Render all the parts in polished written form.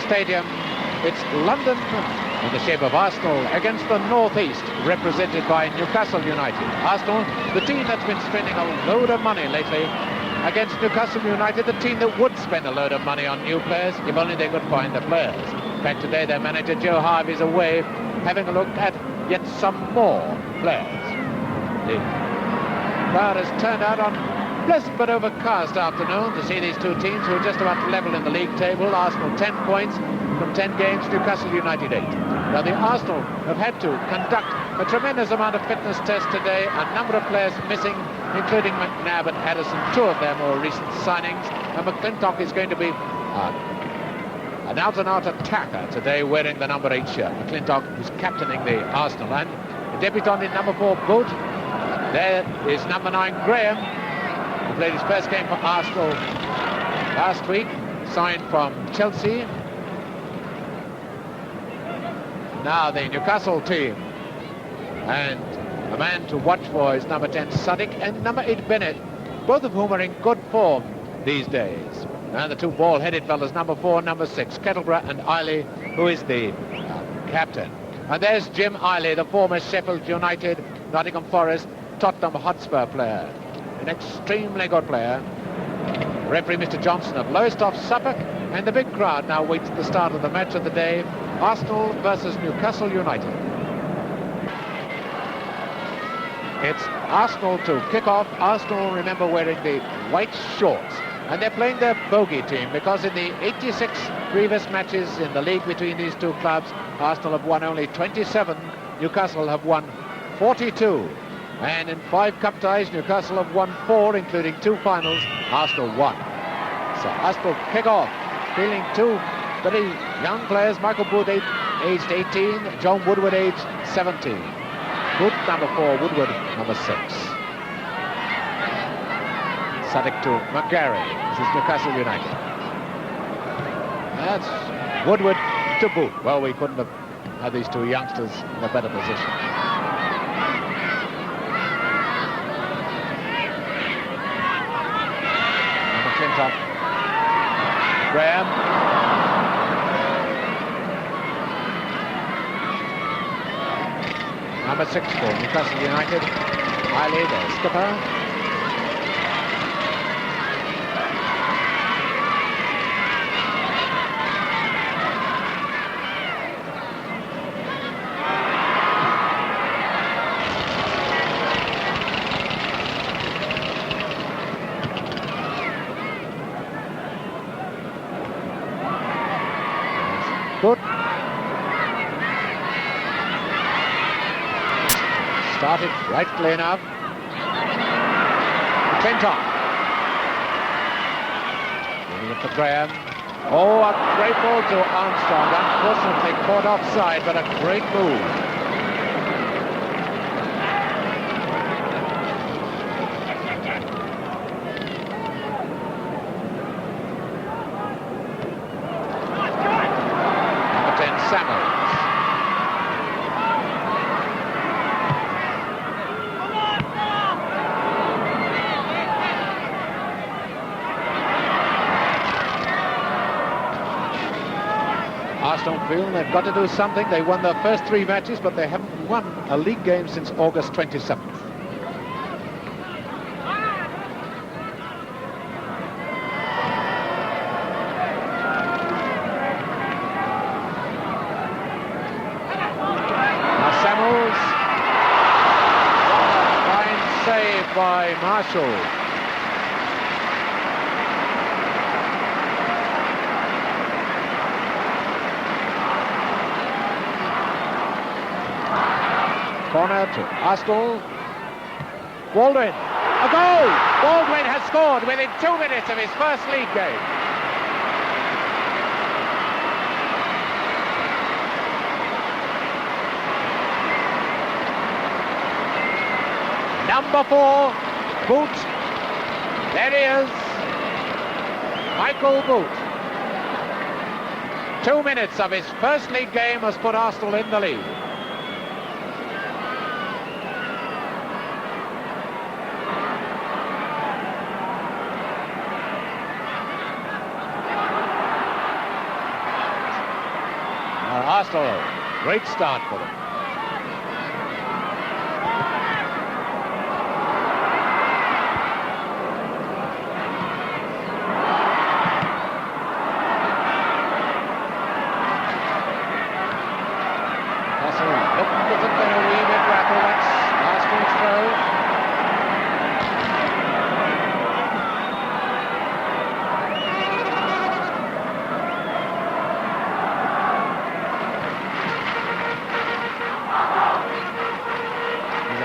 stadium. It's London in the shape of Arsenal against the Northeast, represented by Newcastle United. Arsenal, the team that's been spending a load of money lately, against Newcastle United, the team that would spend a load of money on new players if only they could find the players. In fact, today their manager Joe Harvey's away having a look at yet some more players. The crowd has turned out on pleasant but overcast afternoon to see these two teams who are just about level in the league table. Arsenal 10 points from 10 games, Newcastle United 8. Now the Arsenal have had to conduct a tremendous amount of fitness tests today, a number of players missing, including McNabb and Addison, two of their more recent signings, and McClintock is going to be an out-and-out attacker today, wearing the number 8 shirt. McClintock, who's captaining the Arsenal, and the debutant in number 4 boot. There is number 9 Graham, who played his first game for Arsenal last week, signed from Chelsea. Now the Newcastle team, and a man to watch for is number 10 Sadiq and number 8 Bennett, both of whom are in good form these days. And the two ball-headed fellas, number 4 and number 6, Kettleborough and Eiley, who is the captain. And there's Jim Eiley, the former Sheffield United, Nottingham Forest, Tottenham Hotspur player, an extremely good player. Referee Mr. Johnson of Lowestoft, Suffolk, and the big crowd now waits the start of the match of the day, Arsenal versus Newcastle United. It's Arsenal to kick off. Arsenal, remember, wearing the white shorts, and they're playing their bogey team because in the 86 previous matches in the league between these two clubs, Arsenal have won only 27, Newcastle have won 42. And in 5 cup ties, Newcastle have won 4, including 2 finals. Arsenal won. So Arsenal kick off, feeling 2 very young players. Michael Booth, aged 18. John Woodward, aged 17. Booth, number 4. Woodward, number 6. Sadiq to McGarry. This is Newcastle United. That's Woodward to Booth. Well, we couldn't have had these two youngsters in a better position. McClintock. Graham. Number 6 for Newcastle United. Eiley, the skipper. Good. Started rightly enough. McClintock. Giving it to Graham. Oh, a great ball to Armstrong. Unfortunately caught offside, but a great move. Arsenal feel they've got to do something. They won their first 3 matches, but they haven't won a league game since August 27th. Now Samuels. Fine save by Marshall. Corner to Arsenal. Baldwin. A goal! Baldwin has scored within 2 minutes of his first league game. Number 4, Boot. There he is. Michael Boot. 2 minutes of his first league game has put Arsenal in the lead. Arsenal, great start for them.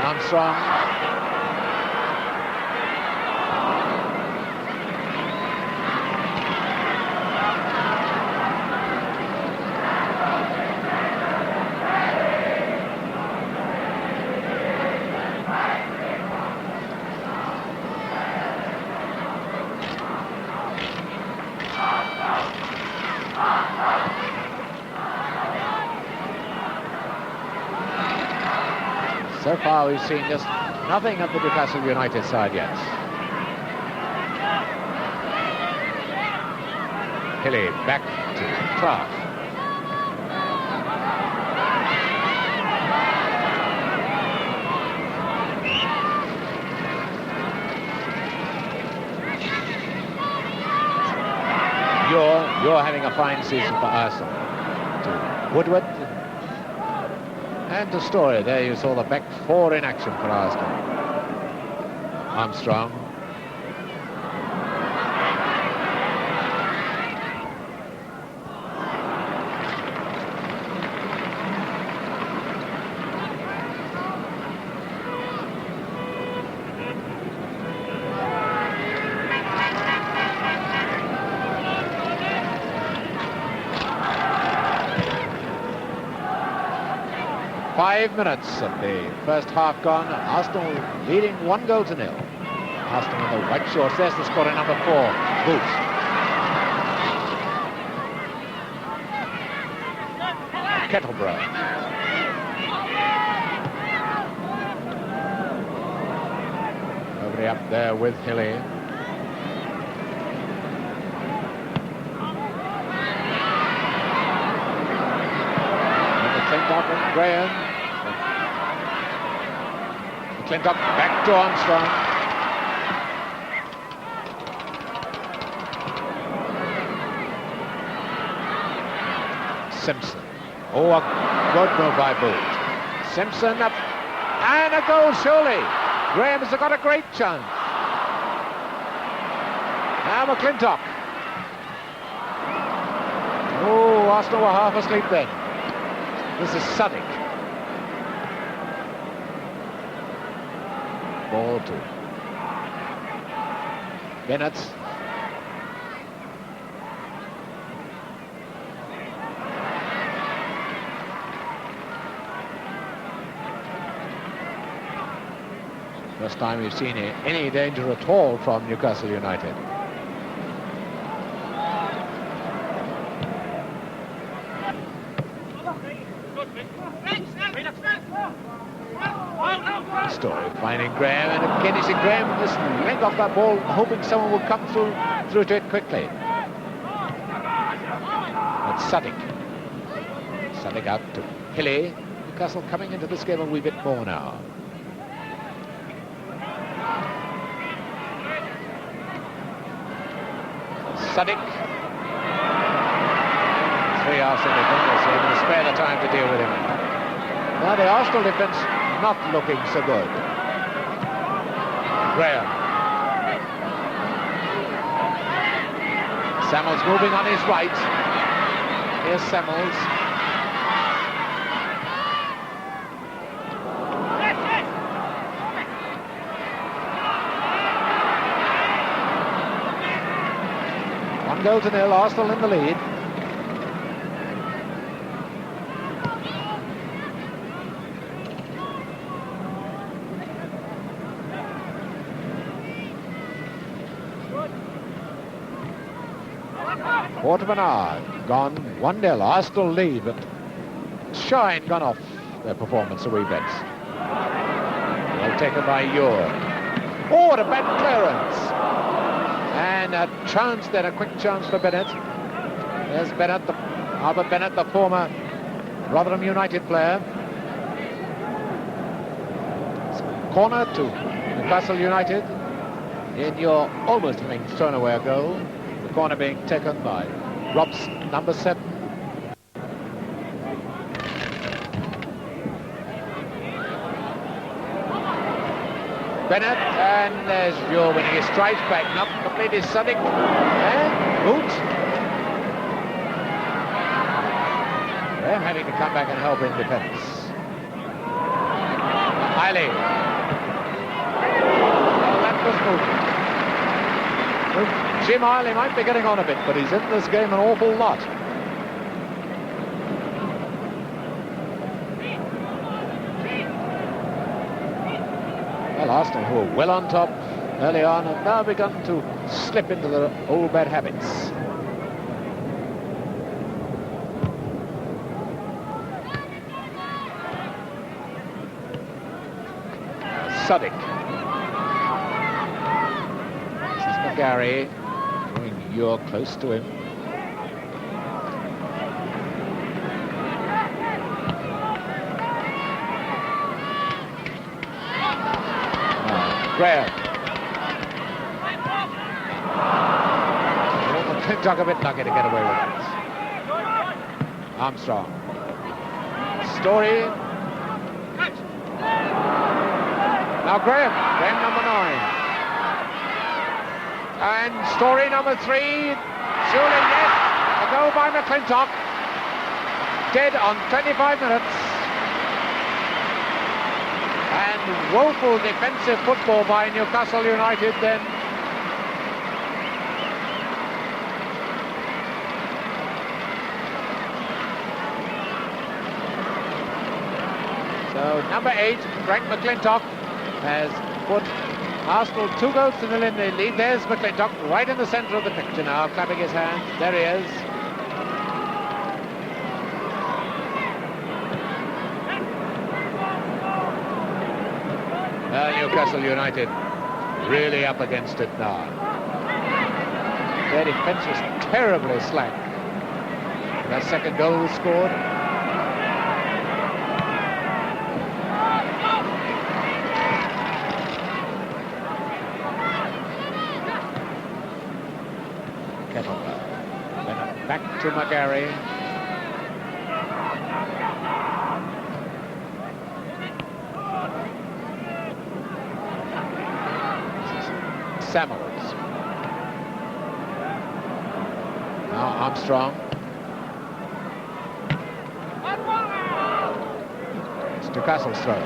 Armstrong. So far we've seen just nothing of the Newcastle United side yet. Hilly back to Clark. You're having a fine season for Arsenal. To Woodward. And the story, there you saw the back four in action for Arsenal. Armstrong. Five minutes of the first half gone. Arsenal leading 1-0. Arsenal in the white shorts. There's the scorer, number 4, Boots. Kettleborough. Nobody up there with Hilly. McClintock and Graham. McClintock back to Armstrong. Simpson. Oh, a good move by Booth. Simpson up. And a goal, surely. Graham has got a great chance. Now McClintock. Oh, Arsenal were half asleep then. This is Suddick. Ball to Bennett. First time we've seen any danger at all from Newcastle United. Story finding Graham, and again you see Graham just leg off that ball, hoping someone will come through to it quickly. That's Suddick. Suddick out to Hilly. Newcastle coming into this game a wee bit more now. Suddick. 3 Arsenal defenders able to spare the time to deal with him. Now the Arsenal defence not looking so good. Graham. Samuels moving on his right. Here's Samuels. One goal to nil, Arsenal in the lead. Quarter of an hour gone, 1-0. Arsenal lead, but shine gone off their performance a wee bit. Well taken by Ure. Oh, what a bad clearance! And a chance then, a quick chance for Bennett. There's Bennett, Albert Bennett, the former Rotherham United player. It's corner to Newcastle United. In your almost having thrown away a goal. The corner being taken by Robson, number 7. Kenneth, and there's Joe winning his stride, backing up, completely stunning, and boot. They're having to come back and help in defence. Eiley. Well, that was moving. Well, Jim Eiley might be getting on a bit, but he's in this game an awful lot. Well, Arsenal, who were well on top early on, have now begun to slip into the old bad habits. Suddick. This is McGarry, drawing Ure close to him. Graham. McClintock a bit lucky to get away with it. Armstrong. Story. Now Graham number 9. And Story number 3. Surely yes. A goal by McClintock. Dead on 25 minutes. And woeful defensive football by Newcastle United then. So number 8, Frank McClintock, has put Arsenal 2-0 in the lead. There's McClintock right in the centre of the picture now, clapping his hands. There he is. Newcastle United really up against it now. Their defence was terribly slack. That second goal was scored. Kenneth. Back to McGarry. Samuels. Now Armstrong. It's Newcastle's throw.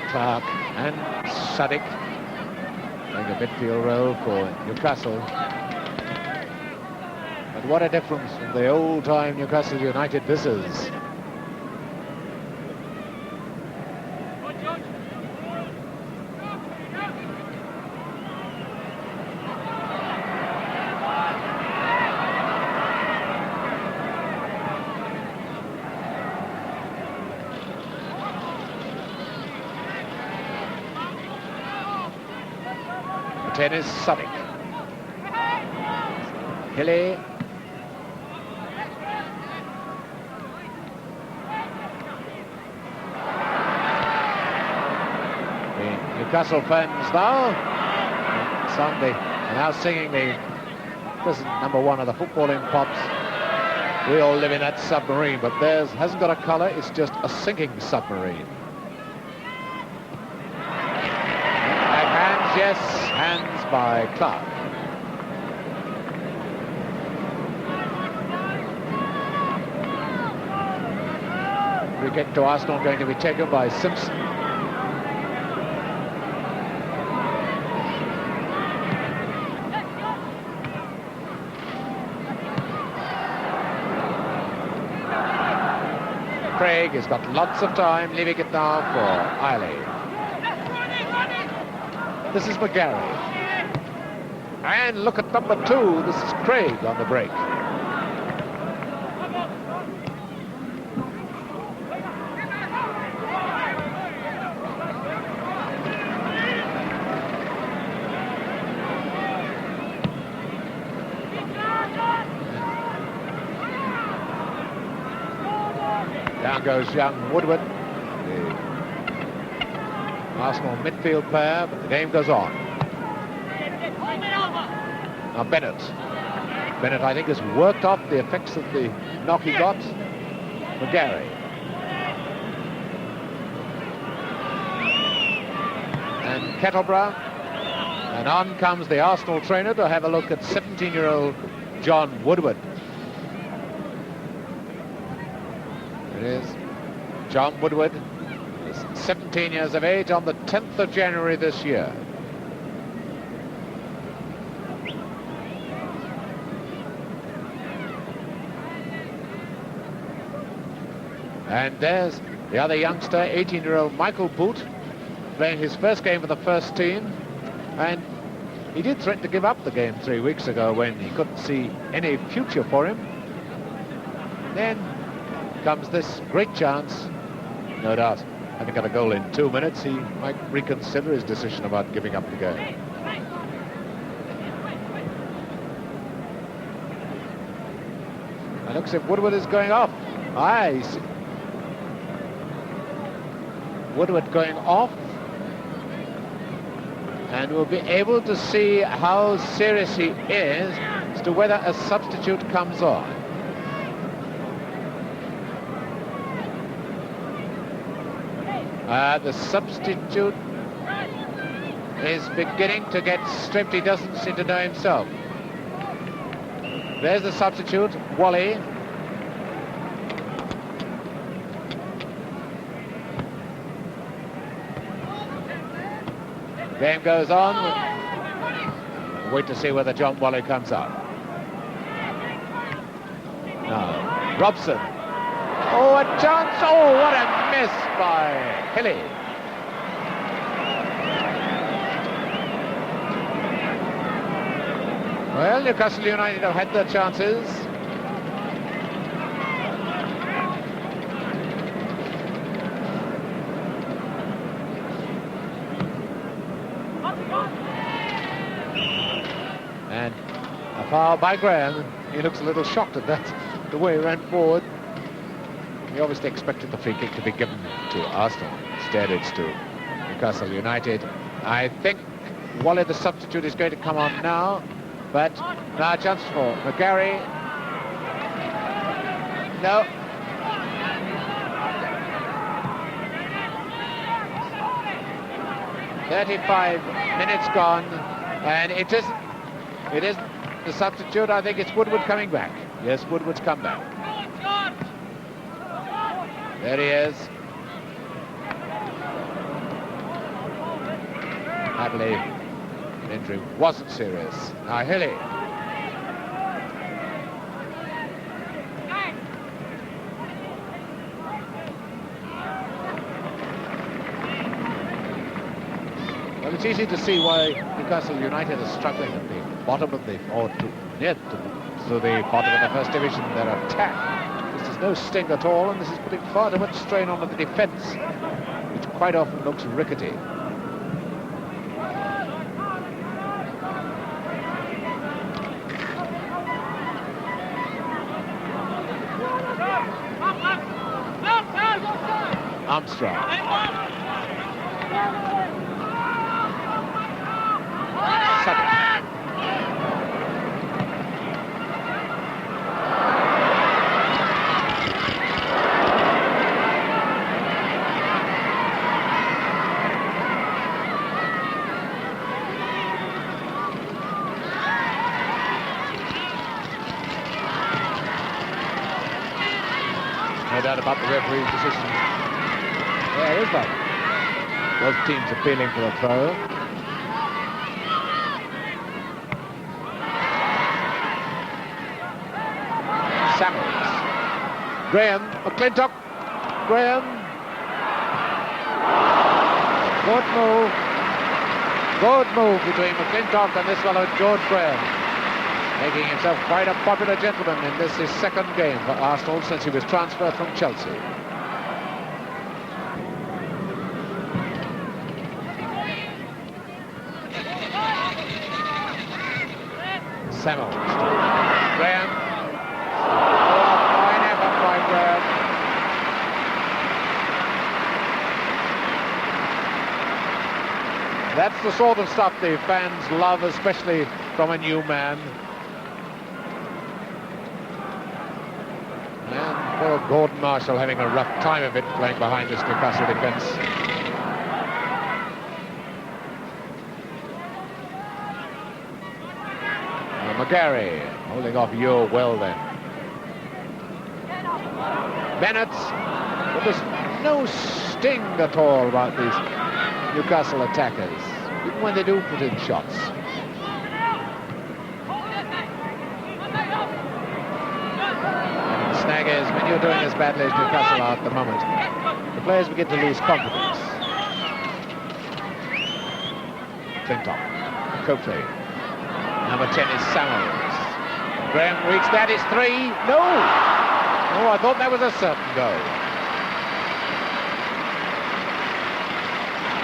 Clark and Suddick playing a midfield role for Newcastle. But what a difference from the old-time Newcastle United this is. Tennis Suddick. Hilly. The Newcastle fans now Sunday are now singing the number 1 of the footballing pops. We all live in that submarine, but theirs hasn't got a colour, it's just a sinking submarine. Backhands, yes, hands by Clark. Free kick to Arsenal going to be taken by Simpson. Craig has got lots of time, leaving it now for Eiley. This is McGarry. And look at number 2, this is Craig on the break. Down goes young Woodward, the Arsenal midfield player, but the game goes on. Now Bennett, I think, has worked off the effects of the knock he got. McGarry. And Kettleborough. And on comes the Arsenal trainer to have a look at 17-year-old John Woodward. It is John Woodward, is 17 years of age, on the 10th of January this year. And there's the other youngster, 18-year-old Michael Boot, playing his first game for the first team. And he did threaten to give up the game 3 weeks ago when he couldn't see any future for him. Then comes this great chance. No doubt, having got a goal in 2 minutes, he might reconsider his decision about giving up the game. It looks as if Woodward is going off. I see. Woodward going off, and we'll be able to see how serious he is as to whether a substitute comes on. The substitute is beginning to get stripped. He doesn't seem to know himself. There's the substitute, Wally. Game goes on. Wait to see whether John Wally comes out. Now, Robson. Oh, a chance. Oh, what a miss by Hilly. Well, Newcastle United have had their chances. And a foul by Graham. He looks a little shocked at that, the way he ran forward. He obviously expected the free kick to be given to Arsenal. Instead, it's to Newcastle United. I think Wally, the substitute, is going to come on now. But now a chance for McGarry. No. "35 minutes gone, and it isn't the substitute. I think it's Woodward coming back. Yes, Woodward's come back. There he is. Happily, the injury wasn't serious. Now Hilly. Well, it's easy to see why Newcastle United is struggling at the bottom of the, or near to the bottom of the first division. Their attack. There's no sting at all, and this is putting far too much strain on the defence, which quite often looks rickety. Armstrong. Sutton. No doubt about the referee's decision. There is that. Both teams appealing for a throw. Samuels. Graham, McClintock. Graham. Good move. Good move between McClintock and this fellow, George Graham. Making himself quite a popular gentleman in this his second game for Arsenal since he was transferred from Chelsea. Samuels. Graham. Oh, fine effort by Graham. That's the sort of stuff the fans love, especially from a new man. And poor Gordon Marshall having a rough time of it playing behind this Newcastle defence. McGarry holding off Ure well then. Bennett, but there's no sting at all about these Newcastle attackers, even when they do put in shots. And the snag is, when you're doing as badly as Newcastle are at the moment, the players begin to lose confidence. Clinton, Coakley. Number 10 is Samuels. Graham reached that, is 3. No! Oh, I thought that was a certain goal.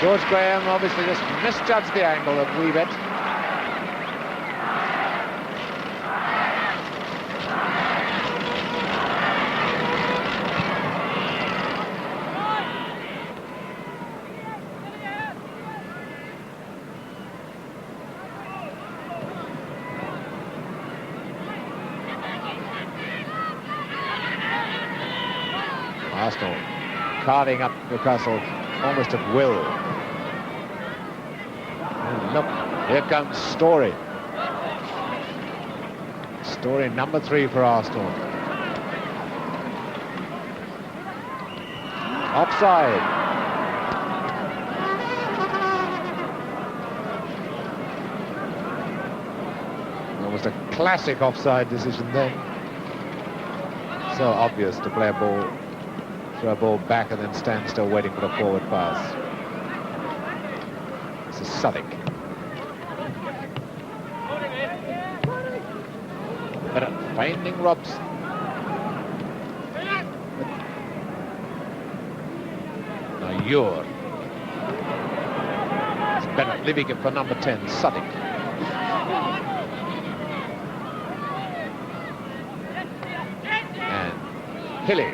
George Graham obviously just misjudged the angle of Weebet. Arsenal carving up Newcastle almost at will. And look, here comes Story. Story number 3 for Arsenal. Offside. Almost a classic offside decision then. So obvious to play a ball, throw a ball back and then stand still waiting for a forward pass. This is Southwick. But finding Robson. Now Ure. It's Bennett leaving it for number 10, Southwick. And Hilly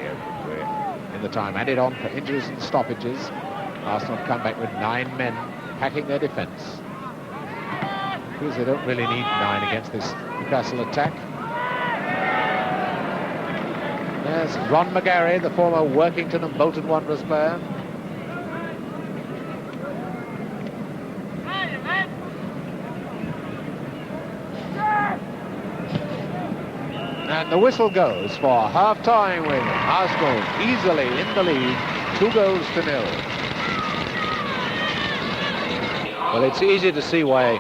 in the time added on for injuries and stoppages. Arsenal have come back with 9 men packing their defence. Because they don't really need 9 against this Newcastle attack. There's Ron McGarry, the former Workington and Bolton Wanderers player. And the whistle goes for half-time with Arsenal easily in the lead, 2-0. Well, it's easy to see why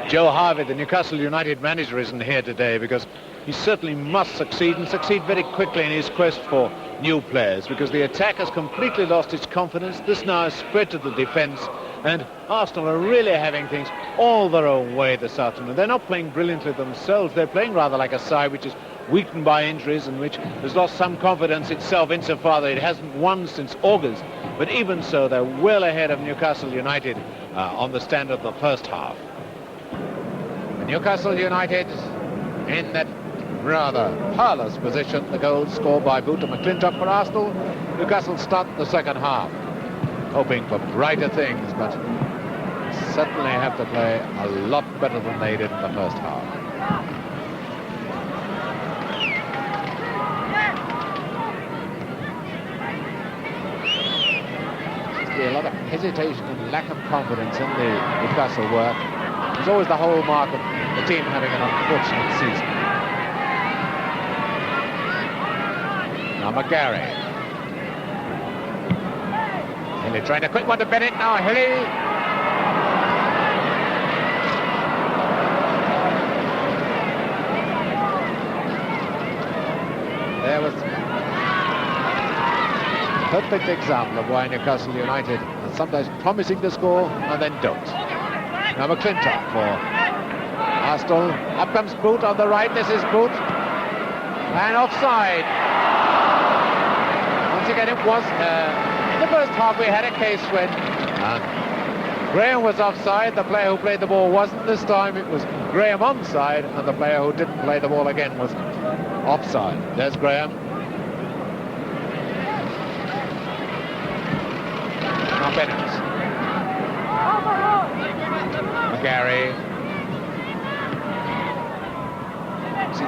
Joe Harvey, the Newcastle United manager, isn't here today, because he certainly must succeed, and succeed very quickly in his quest for new players, because the attack has completely lost its confidence. This now has spread to the defence, and Arsenal are really having things all their own way this afternoon. They're not playing brilliantly themselves. They're playing rather like a side which is weakened by injuries and which has lost some confidence itself insofar that it hasn't won since August. But even so, they're well ahead of Newcastle United on the standard of the first half. Newcastle United in that rather parlous position. The goal scored by Boot and McClintock for Arsenal. Newcastle start the second half, hoping for brighter things, but certainly have to play a lot better than they did in the first half. A lot of hesitation and lack of confidence in the Newcastle work. It's always the hallmark of the team having an unfortunate season. Now McGarry. Hilly trying a quick one to Bennett. Now Hilly. There was perfect example of why Newcastle United are sometimes promising to score and then don't. Now McClintock for Arsenal. Up comes Boot on the right. This is Boot. And offside. Once again, it was in the first half we had a case when Graham was offside. The player who played the ball wasn't. This time it was Graham onside, and the player who didn't play the ball again was offside. There's Graham. Now Bennett. Gary. See,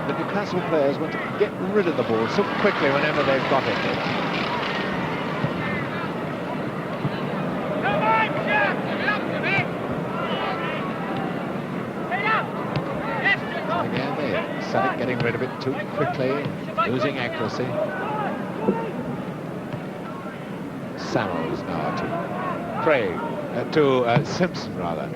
the Newcastle players want to get rid of the ball so quickly whenever they've got it. Again, they started getting rid of it too quickly, losing accuracy. Samuels now to Craig, to Simpson rather.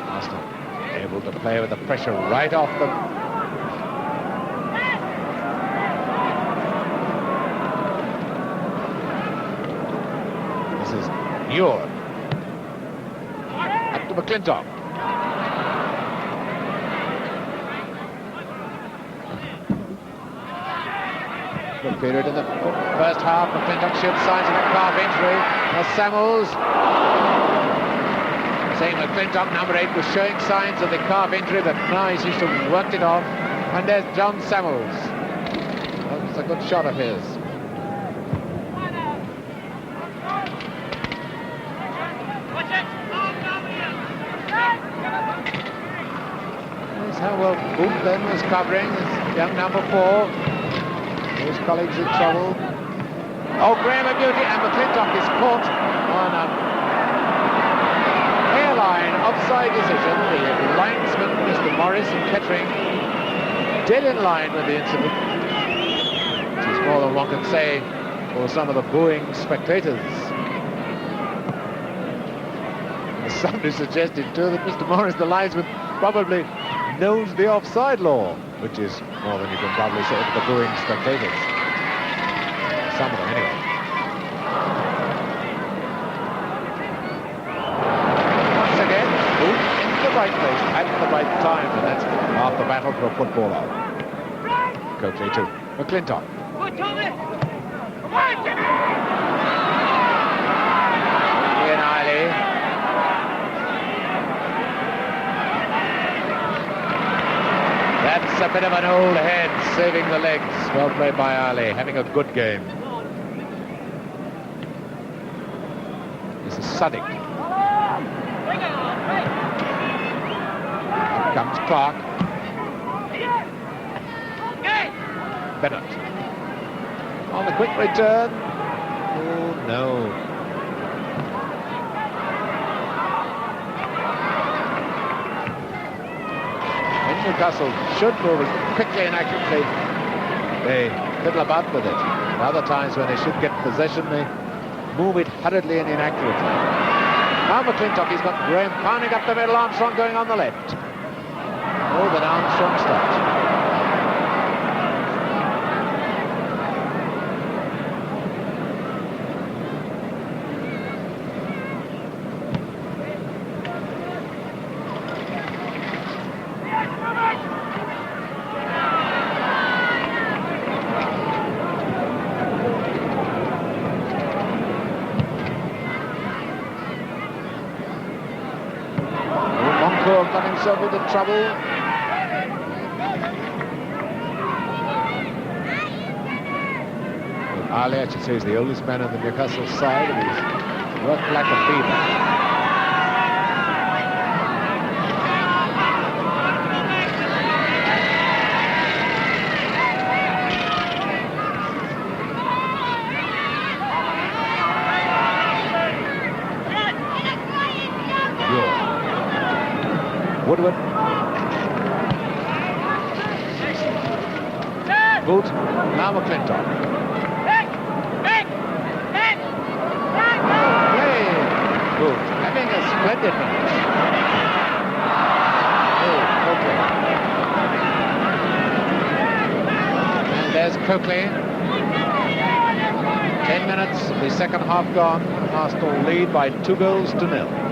Arsenal able to play with the pressure right off them. This is Muir. Up to McClintock. Good period in the first half. McClintock showed signs of a calf injury. Now Samuels. Saying McClintock, number 8, was showing signs of the calf injury, but now he seems to have worked it off. And there's John Samuels. That's a good shot of his. That's how well Boot then was covering. This young number 4. His colleagues in trouble. Oh, Graham of Beauty, and McClintock is caught on a hairline offside decision. The linesman, Mr. Morris and Kettering, dead in line with the incident, which is more than one can say for some of the booing spectators. Somebody suggested too that Mr. Morris, the linesman, probably knows the offside law, which is more than you can probably say for the booing spectators. Some of them, anyway. Once again, Boot in the right place at the right time, and that's half the battle for a footballer. Coakley too. McClintock. Ian Eiley. That's a bit of an old head, saving the legs. Well played by Ali, having a good game. This is Suddick. Here comes Clark. Bennett. On the quick return. Oh, no. Newcastle should move it quickly and accurately. They fiddle about with it. And other times when they should get possession, they move it hurriedly and inaccurately. Now McClintock, he's got Graham pounding up the middle, Armstrong going on the left. Oh, but Armstrong stopped. Got himself into trouble. Ali, I should say, is the oldest man on the Newcastle side, and he's worked like a fever. Woodward. Boot. Now McClintock. Play. Boot. Having a splendid match. Oh, Coakley. And there's Coakley. 10 minutes of the second half gone. Arsenal lead by 2-0.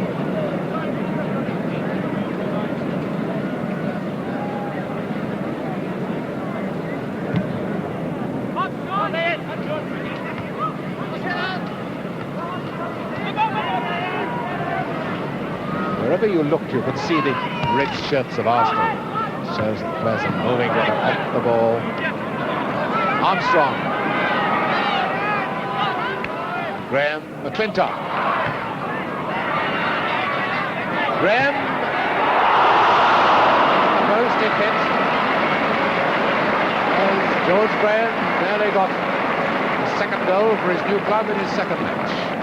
Wherever you look, you can see the red shirts of Arsenal shows that the players are moving with off the ball. Armstrong. Graham McClintock. Graham. Most it hits. As George Graham nearly got the second goal for his new club in his second match.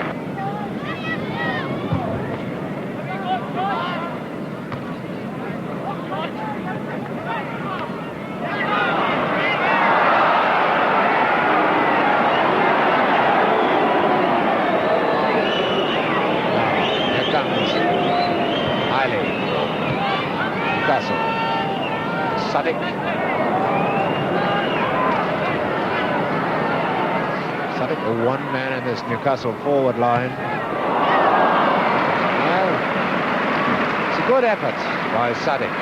Sadiq, the one man in this Newcastle forward line. Well, it's a good effort by Sadiq.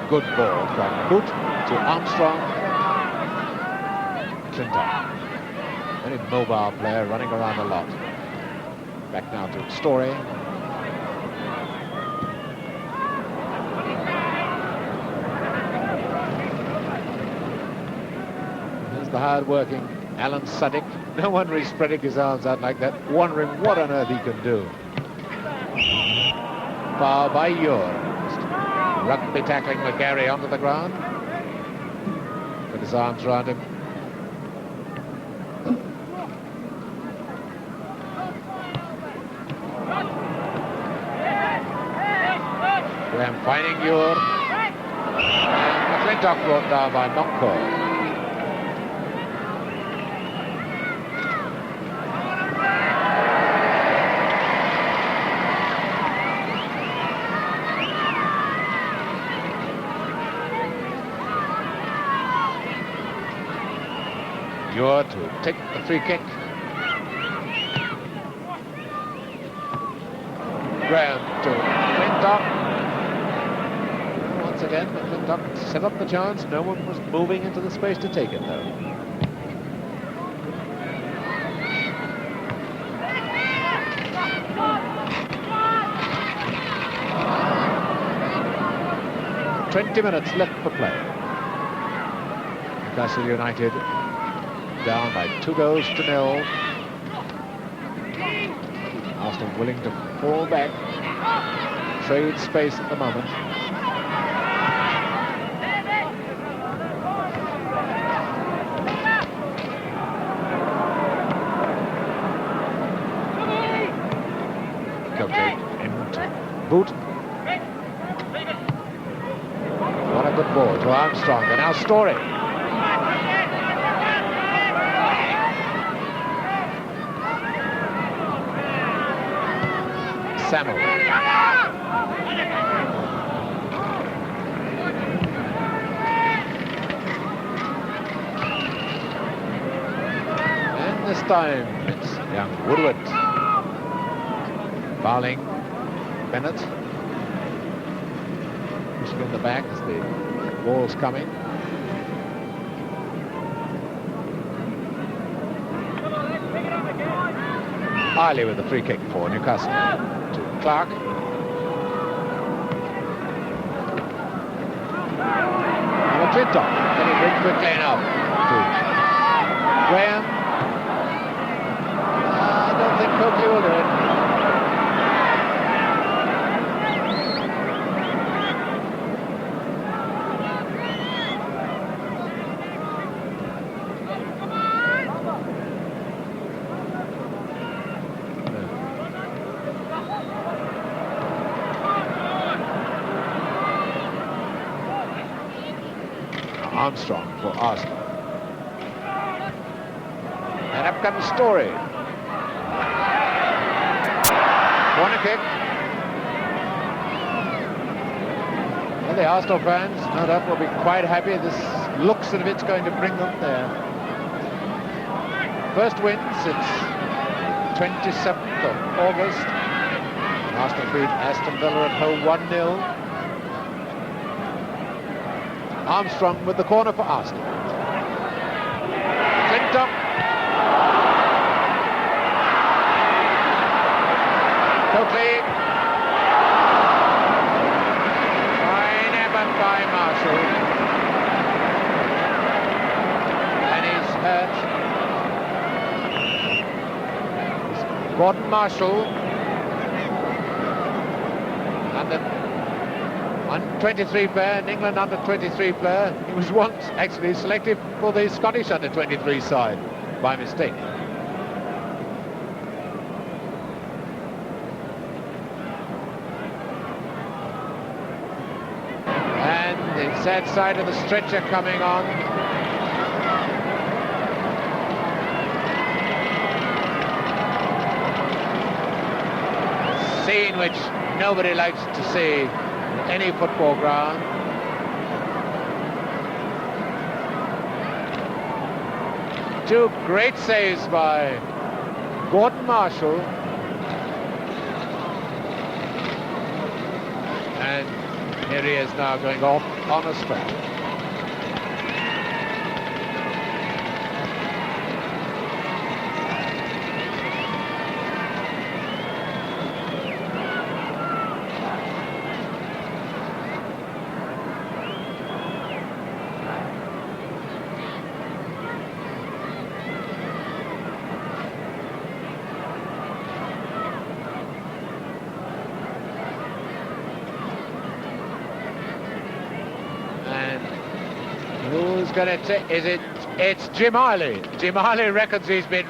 Good ball from Boot to Armstrong. Clinton. Very mobile player, running around a lot. Back now to Story. Here's the hard-working Alan Sadiq. No wonder he's spreading his arms out like that, wondering what on earth he can do. Foul by Ure. Rugby tackling McGarry onto the ground. Put his arms around him. Graham finding Ure. And McClintock brought down by Nonko. Ure to take the free kick. Graham to McClintock. Once again, McClintock set up the chance. No one was moving into the space to take it, though. "20 minutes left for play. Newcastle United down by 2-0. Arsenal willing to fall back, trade space at the moment. Into Boot. What a good ball to Armstrong, and now Story. Samuel. And this time it's young Woodward. Barling, Bennett. Pushing in the back as the ball's coming. Early with the free kick for Newcastle. To Clark. And McClintock getting very quickly enough to Graham. I don't think Coakley will do it. Armstrong for Arsenal. And up comes Story. Corner kick. And the Arsenal fans, no doubt, will be quite happy. This looks as if it's going to bring them there. First win since 27th of August. Arsenal beat Aston Villa at home 1-0. Armstrong with the corner for Arsenal. McClintock. Coakley. Fine effort by Marshall. And he's hurt. It's Gordon Marshall. Under 23 player, an England under 23 player. He was once actually selected for the Scottish under 23 side by mistake. And the sad side of the stretcher coming on. Scene which nobody likes to see any football ground. Two great saves by Gordon Marshall, and here he is now going off on a stretch. It's Jim Harley. Jim Harley reckons he's been...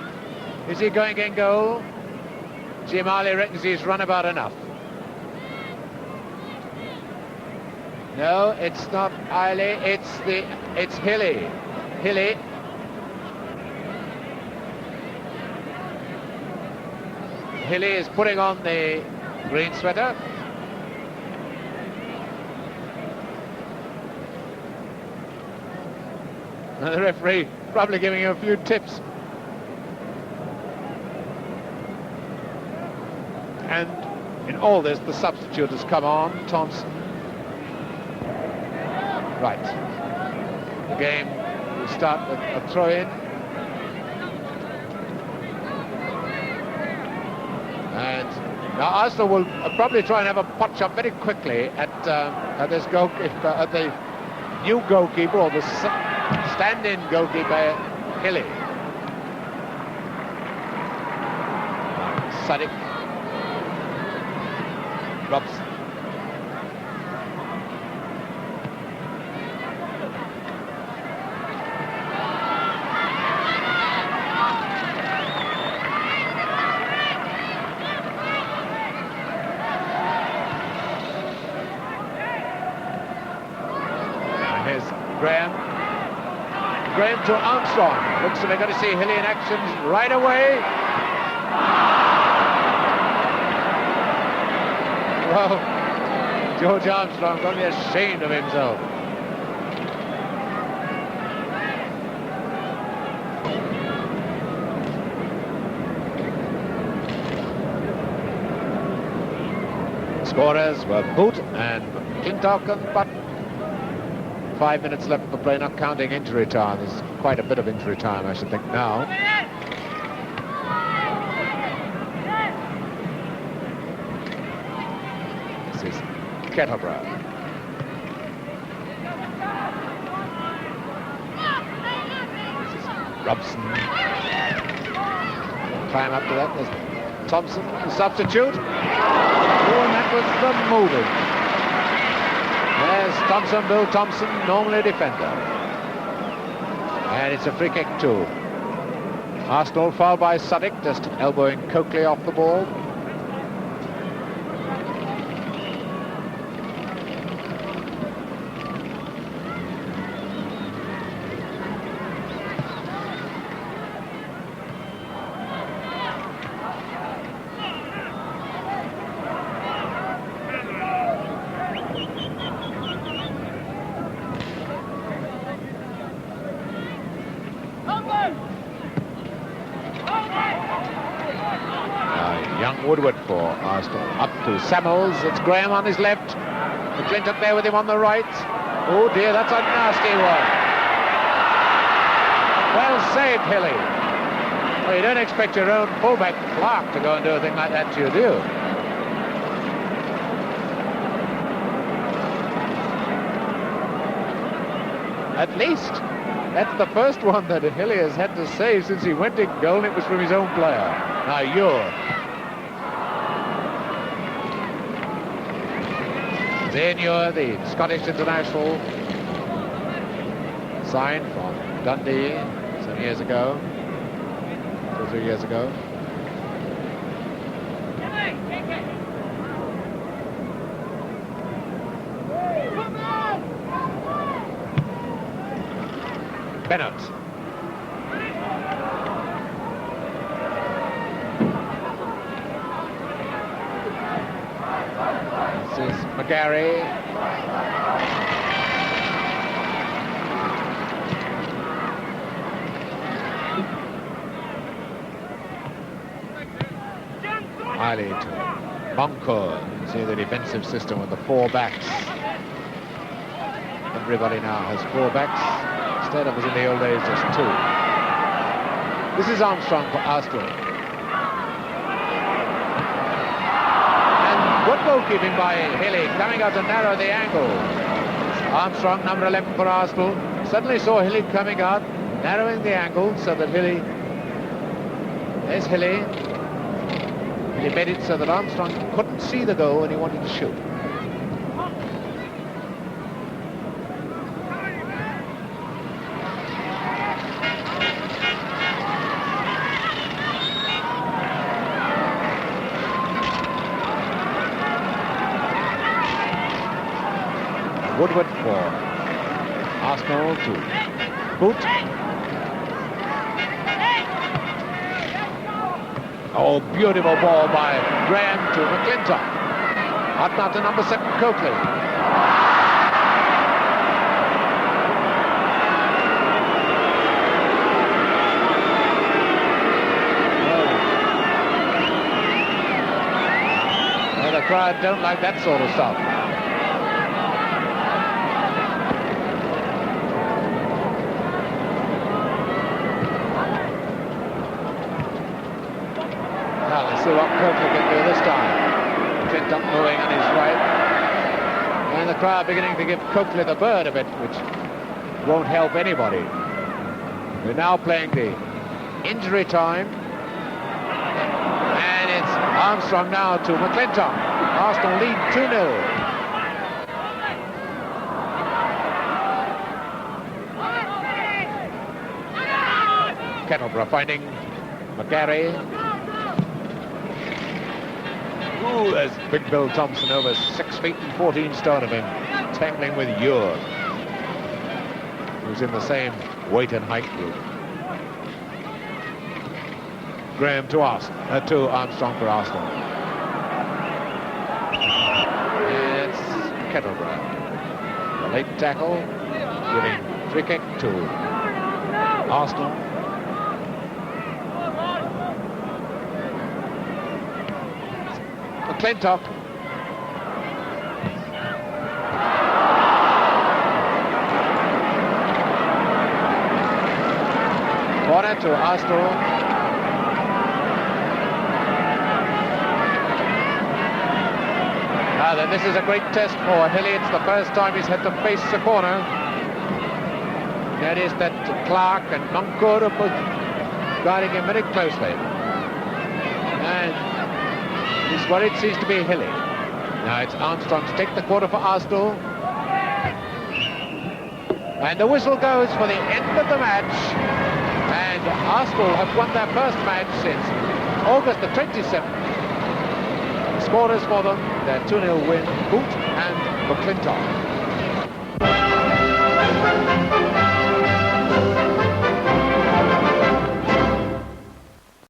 Is he going in goal? Jim Harley reckons he's run about enough. No, it's not Harley, it's Hilly. Hilly. Hilly is putting on the green sweater. And the referee probably giving him a few tips. And in all this, the substitute has come on, Thompson. Right. The game will start with a throw-in. And now Arsenal will probably try and have a pot shot very quickly at this goalkeeper, at the new goalkeeper, or the stand-in goalkeeper, Hilly. Sadiq. Robson. Here's Graham. Graham to Armstrong. Looks like we're going to see Hilly in action right away. Well, George Armstrong going to be ashamed of himself. Scorers were Boot and Kintalken, but 5 minutes left for play, not counting injury time. There's quite a bit of injury time, I should think, now. This is Kettleborough. This is Robson. Climb up to that. There's Thompson, the substitute. Oh, and that was the moving. There's Thompson, Bill Thompson, normally a defender. And it's a free kick too. Arsenal foul by Sadiq, just elbowing Coakley off the ball. Woodward for Arsenal. Up to Samuels. It's Graham on his left. McClintock there with him on the right. Oh dear, that's a nasty one. Well saved, Hilly. Well, you don't expect your own fullback Clark to go and do a thing like that to you, do you? at least. That's the first one that Hilly has had to save since he went in goal, and it was from his own player. Now Zane Ure, the Scottish international, signed from Dundee some years ago, 2 or 3 years ago. Bennett. This is McGarry. Highly to Monco. See the defensive system with the 4 backs. Everybody now has 4 backs. Instead of, as in the old days, just 2. This is Armstrong for Arsenal. And good goalkeeping by Hilly, coming out to narrow the angle. Armstrong, number 11 for Arsenal, suddenly saw Hilly coming out, narrowing the angle so that Hilly... There's Hilly. He made it so that Armstrong couldn't see the goal and he wanted to shoot. Woodward for Arsenal to Boot. Oh, beautiful ball by Graham to McClintock. Out now to number 7, Coakley. Well, the crowd don't like that sort of stuff. See what Coakley can do this time. McClintock moving on his right. And the crowd beginning to give Coakley the bird a bit, which won't help anybody. We're now playing the injury time. And it's Armstrong now to McClintock. Arsenal lead 2-0. Kettleborough finding McGarry. Ooh, there's Big Bill Thompson, over 6 feet and 14 stone of him, tangling with Ure, who's in the same weight and height group. Graham to Armstrong for Arsenal. It's Kettleborough. The late tackle, giving free kick to Arsenal. McClintock. Corner to Arsenal. Now then, this is a great test for Hilly. It's the first time he's had to face the corner. That is that Clark and Moncourt are both guarding him very closely. And he's worried, seems to be Hilly. Now it's Armstrong to take the quarter for Arsenal. And the whistle goes for the end of the match. And Arsenal have won their first match since August the 27th. The scorers for them, their 2-0 win, Boot and McClintock.